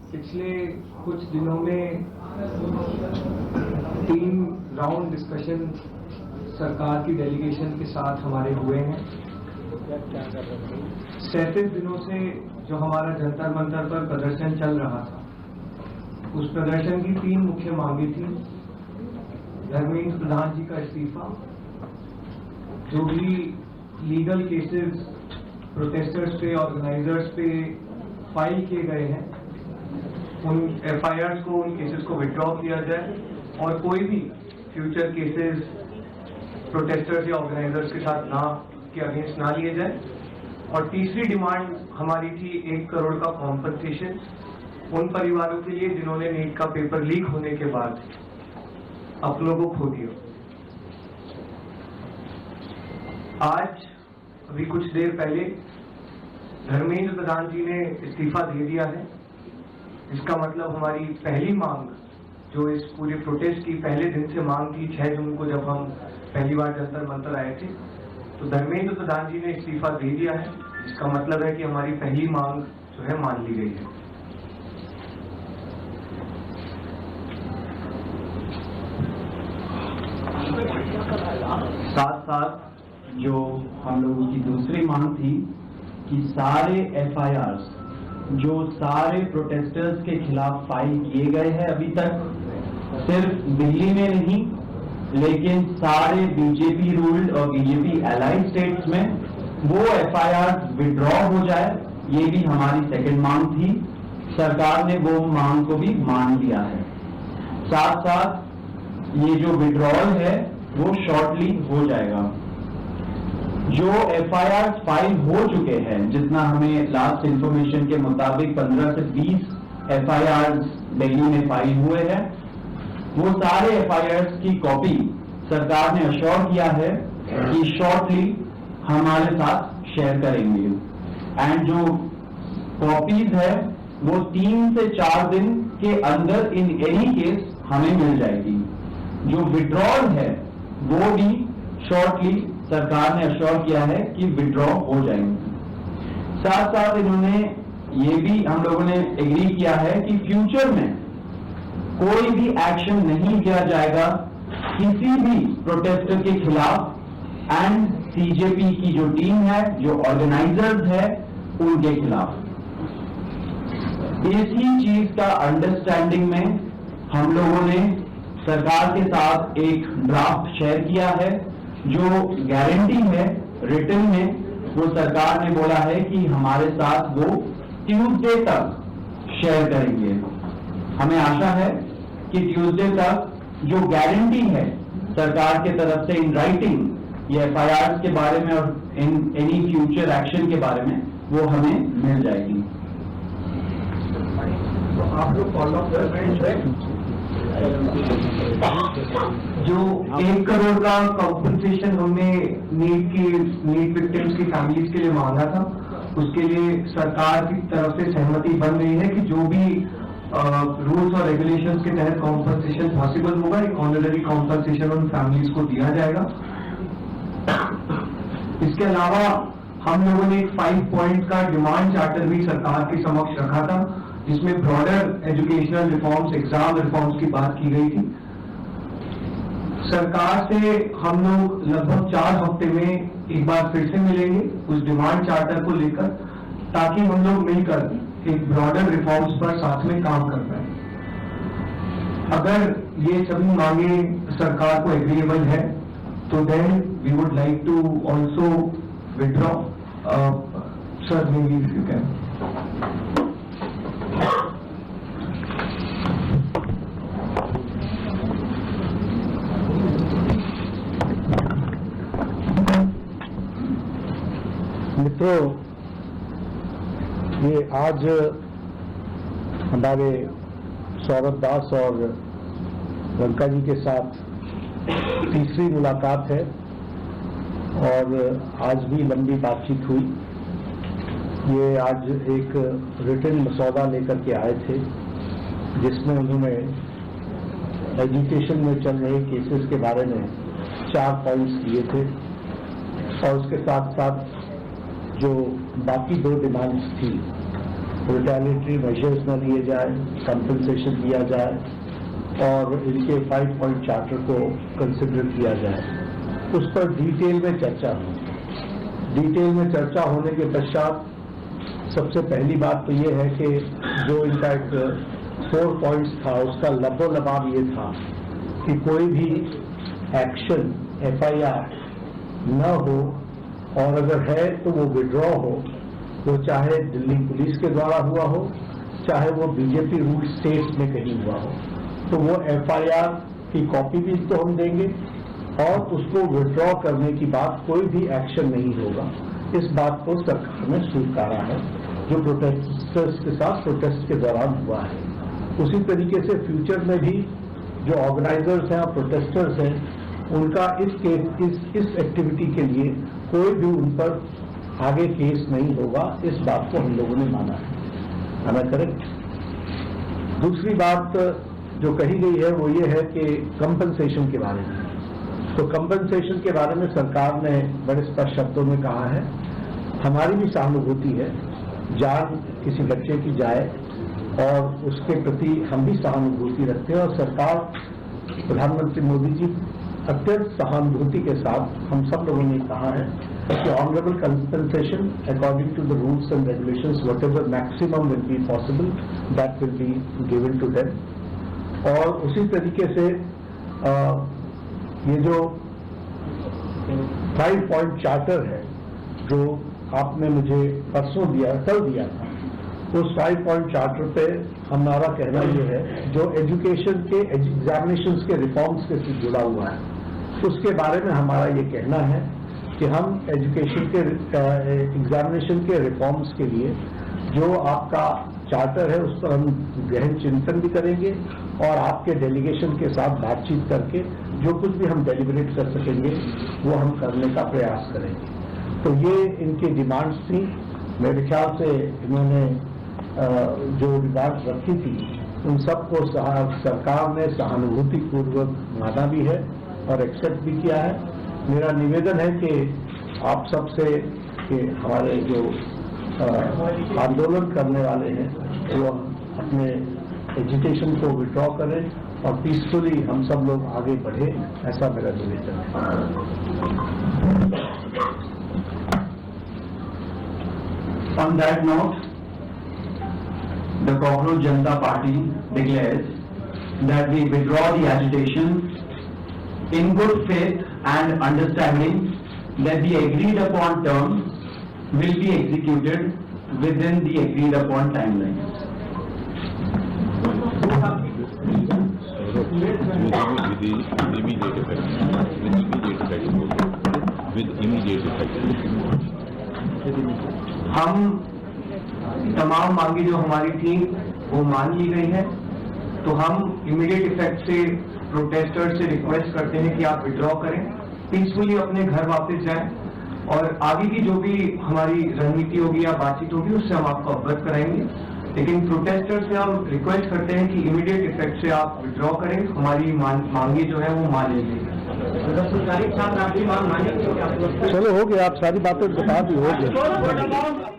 पिछले कुछ दिनों में 3 राउंड डिस्कशन सरकार की डेलीगेशन के साथ हमारे हुए हैं। 37 दिनों से जो हमारा जंतर मंतर पर प्रदर्शन चल रहा था, उस प्रदर्शन की 3 मुख्य मांगे थी। धर्मेंद्र प्रधान जी का इस्तीफा, जो भी लीगल केसेस प्रोटेस्टर्स पे, ऑर्गेनाइजर्स पे फाइल किए गए हैं, उन FIRs को, उन केसेस को विड्रॉ किया जाए और कोई भी फ्यूचर केसेस प्रोटेस्टर्स या ऑर्गेनाइजर्स के साथ के अगेंस्ट ना लिए जाए। और तीसरी डिमांड हमारी थी 1 करोड़ का कॉम्पनसेशन उन परिवारों के लिए जिन्होंने नीट का पेपर लीक होने के बाद अपनों को खो दिया। आज अभी कुछ देर पहले धर्मेंद्र प्रधान जी ने इस्तीफा दे दिया है। इसका मतलब हमारी पहली मांग, जो इस पूरे प्रोटेस्ट की पहले दिन से मांग थी, 6 जून को जब हम पहली बार जंतर मंतर आए थे, तो धर्मेंद्र प्रधान जी ने इस्तीफा दे दिया है। इसका मतलब है कि हमारी पहली मांग जो है मान ली गई है। साथ साथ जो हम लोगों की दूसरी मांग थी कि सारे FIRs जो सारे प्रोटेस्टर्स के खिलाफ फाइल किए गए हैं अभी तक, सिर्फ दिल्ली में नहीं लेकिन सारे बीजेपी रूल्ड और बीजेपी एलाइड स्टेट्स में, वो FIRs विड्रॉ हो जाए। ये भी हमारी सेकंड मांग थी। सरकार ने वो मांग को भी मान लिया है। साथ साथ ये जो विड्रॉल है वो शॉर्टली हो जाएगा। जो FIRs फाइल हो चुके हैं, जितना हमें लास्ट इंफॉर्मेशन के मुताबिक 15 से 20 FIRs दिल्ली में फाइल हुए हैं, वो सारे FIRs की कॉपी सरकार ने अश्योर किया है कि शॉर्टली हमारे साथ शेयर करेंगे। एंड जो कॉपीज है वो 3 से 4 दिन के अंदर इन एनी केस हमें मिल जाएगी। जो विड्रॉल है वो भी शॉर्टली सरकार ने अश्योर किया है कि विड्रॉ हो जाएंगे। साथ साथ इन्होंने ये भी हम लोगों ने एग्री किया है कि फ्यूचर में कोई भी एक्शन नहीं किया जाएगा किसी भी प्रोटेस्टर के खिलाफ एंड CJP की जो टीम है, जो ऑर्गेनाइजर्स है, उनके खिलाफ। इसी चीज का अंडरस्टैंडिंग में हम लोगों ने सरकार के साथ एक ड्राफ्ट शेयर किया है। जो गारंटी है रिटन में, वो सरकार ने बोला है कि हमारे साथ वो ट्यूसडे तक शेयर करेंगे। हमें आशा है कि ट्यूसडे तक जो गारंटी है सरकार के तरफ से इन राइटिंग ये FIRs के बारे में और इन एनी फ्यूचर एक्शन के बारे में, वो हमें मिल जाएगी। तो आप लोग फॉलो अप कर रहे हैं। जो 1 करोड़ का कॉम्पनसेशन हमने नीट विक्टिम्स की फैमिलीज के लिए मांगा था, उसके लिए सरकार की तरफ से सहमति बन रही है कि जो भी रूल्स और रेगुलेशंस के तहत कॉम्पनसेशन पॉसिबल होगा, एक ऑनररी कॉम्पनसेशन उन फैमिलीज को दिया जाएगा। इसके अलावा हम लोगों ने एक 5 पॉइंट का डिमांड चार्टर भी सरकार के समक्ष रखा था, जिसमें broader educational reforms, exam reforms की बात की गई थी। सरकार से हम लोग लगभग 4 हफ्ते में एक बार फिर से मिलेंगे उस डिमांड चार्टर को लेकर, ताकि हम लोग मिलकर एक ब्रॉडर रिफॉर्म्स पर साथ में काम कर पाए। अगर ये सभी मांगे सरकार को एग्रीएबल है, तो then we would like to also withdraw. Sir, maybe if you can. मित्रों, ये आज हमारे सौरभ दास और लंका जी के साथ तीसरी मुलाकात है और आज भी लंबी बातचीत हुई। ये आज एक रिटन मसौदा लेकर के आए थे, जिसमें उन्होंने एजुकेशन में चल रहे केसेस के बारे में 4 पॉइंट्स दिए थे और उसके साथ साथ जो बाकी 2 डिमांड्स थी रिटेलिएटरी मेजर्स न लिए जाए, कंपनसेशन दिया जाए और इनके 5 पॉइंट चार्टर को कंसिडर किया जाए। उस पर डिटेल में चर्चा हुई। डिटेल में चर्चा होने के पश्चात सबसे पहली बात तो ये है कि जो इनका एक 4 पॉइंट्स था उसका लबोलबाब ये था कि कोई भी एक्शन FIR न हो, और अगर है तो वो विड्रॉ हो, वो चाहे दिल्ली पुलिस के द्वारा हुआ हो, चाहे वो बीजेपी रूल स्टेट्स में कहीं हुआ हो, तो वो FIR की कॉपी भी तो हम देंगे और उसको विड्रॉ करने की बात कोई भी एक्शन नहीं होगा। इस बात को सरकार ने स्वीकारा है जो प्रोटेस्टर्स के साथ प्रोटेस्ट के दौरान हुआ है। उसी तरीके से फ्यूचर में भी जो ऑर्गेनाइजर्स हैं और प्रोटेस्टर्स हैं उनका इस एक्टिविटी के लिए कोई भी उन पर आगे केस नहीं होगा, इस बात को हम लोगों ने माना है। Am I correct? दूसरी बात जो कही गई है वो ये है कि कंपनसेशन के बारे में। तो कंपनसेशन के बारे में सरकार ने बड़े स्पष्ट शब्दों में कहा है, हमारी भी सहानुभूति है, जान किसी बच्चे की जाए और उसके प्रति हम भी सहानुभूति रखते हैं, और सरकार प्रधानमंत्री मोदी जी अत्यंत सहानुभूति के साथ हम सब लोगों ने कहा है कि honourable compensation according to the rules and regulations whatever maximum will be possible that will be given to them. और उसी तरीके से ये जो 5 पॉइंट चार्टर है जो आपने मुझे परसों दिया, कल दिया था, उस 5 पॉइंट चार्टर पे हमारा कहना ये है जो एजुकेशन के एग्जामिनेशंस के रिफॉर्म्स के साथ जुड़ा हुआ है, उसके बारे में हमारा ये कहना है कि हम एजुकेशन के एग्जामिनेशन के रिफॉर्म्स के लिए जो आपका चार्टर है उस पर हम गहन चिंतन भी करेंगे और आपके डेलीगेशन के साथ बातचीत करके जो कुछ भी हम डेलिब्रेट कर सकेंगे वो हम करने का प्रयास करेंगे। तो ये इनकी डिमांड्स थी। मेरे ख्याल से इन्होंने जो डिमांड्स रखी थी उन सबको सरकार ने सहानुभूतिपूर्वक माना भी है और एक्सेप्ट भी किया है। मेरा निवेदन है कि आप सबसे कि हमारे जो आंदोलन करने वाले हैं वो अपने एजुकेशन को विड्रॉ करें और पीसफुली हम सब लोग आगे बढ़े, ऐसा मेरा निवेदन है। On that note, the Cockroach Janata Party declares that we withdraw the agitation in good faith and understanding that the agreed upon terms will be executed within the agreed upon timelines. With immediate effect. हम तमाम मांगे जो हमारी थी वो मान ली गई है, तो हम इमीडिएट इफेक्ट से प्रोटेस्टर्स से रिक्वेस्ट करते हैं कि आप विड्रॉ करें, पीसफुली अपने घर वापस जाएं और आगे की जो भी हमारी रणनीति होगी या बातचीत होगी उससे हम आपको अवगत कराएंगे। लेकिन प्रोटेस्टर्स से हम रिक्वेस्ट करते हैं कि इमीडिएट इफेक्ट से आप विड्रॉ करें, हमारी मांगे जो है वो मान ली गई। चलो हो गया, आप सारी बातें बता दी, हो गया।